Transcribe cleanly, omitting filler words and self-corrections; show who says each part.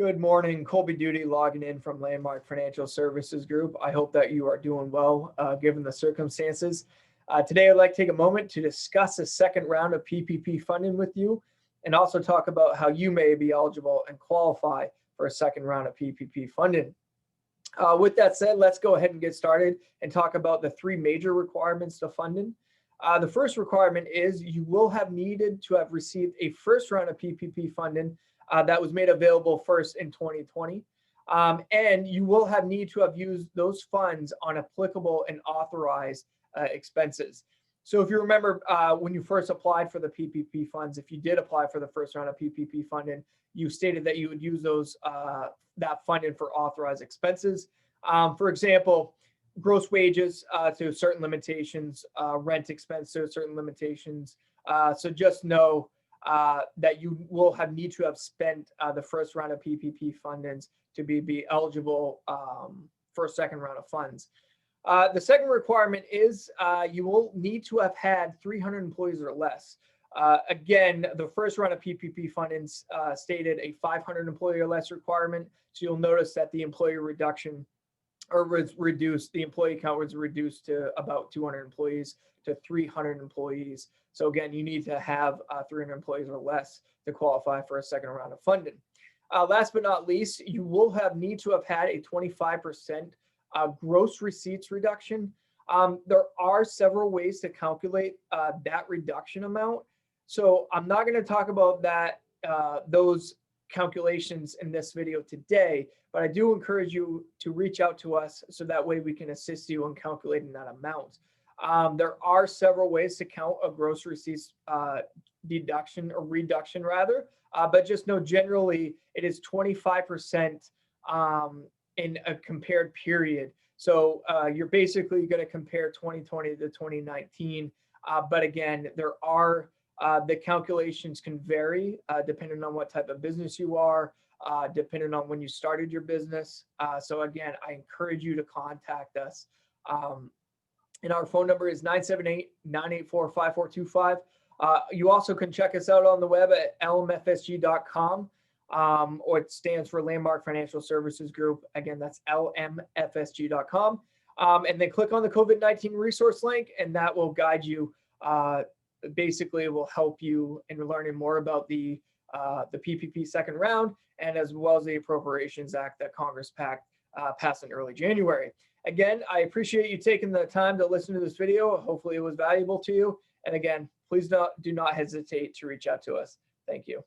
Speaker 1: Good morning, Colby Duty logging in from Landmark Financial Services Group. I hope that you are doing well given the circumstances. Today, I'd like to take a moment to discuss a second round of PPP funding with you and also talk about how you may be eligible and qualify for a second round of PPP funding. With that said, let's go ahead and get started and talk about the three major requirements to funding. The first requirement is you will have needed to have received a first round of PPP funding that was made available first in 2020. And you will have need to have used those funds on applicable and authorized expenses. So if you remember when you first applied for the PPP funds, if you did apply for the first round of PPP funding, you stated that you would use those that funding for authorized expenses. For example, gross wages to certain limitations, rent expense to certain limitations. So just know that you will have need to have spent the first round of PPP fundings to be eligible for a second round of funds. The second requirement is you will need to have had 300 employees or less. Again, the first round of PPP fundings stated a 500 employee or less requirement. So you'll notice that the employee reduction or was reduced, the employee count was reduced to about 200 employees to 300 employees. So again, you need to have 300 employees or less to qualify for a second round of funding. Last but not least, you will have need to have had a 25% gross receipts reduction. There are several ways to calculate that reduction amount. So I'm not going to talk about that those calculations in this video today, but I do encourage you to reach out to us so that way we can assist you in calculating that amount. There are several ways to count a gross receipts deduction or reduction rather, but just know generally it is 25% in a compared period. So you're basically going to compare 2020 to 2019. But again, there are the calculations can vary depending on what type of business you are, depending on when you started your business. So again, I encourage you to contact us. And our phone number is 978-984-5425. You also can check us out on the web at lmfsg.com, or it stands for Landmark Financial Services Group. Again, that's lmfsg.com. And then click on the COVID-19 resource link, and that will guide you. Basically, it will help you in learning more about the PPP second round, and as well as the Appropriations Act that Congress passed in early January. Again, I appreciate you taking the time to listen to this video. Hopefully it was valuable to you. And again, please do not hesitate to reach out to us. Thank you.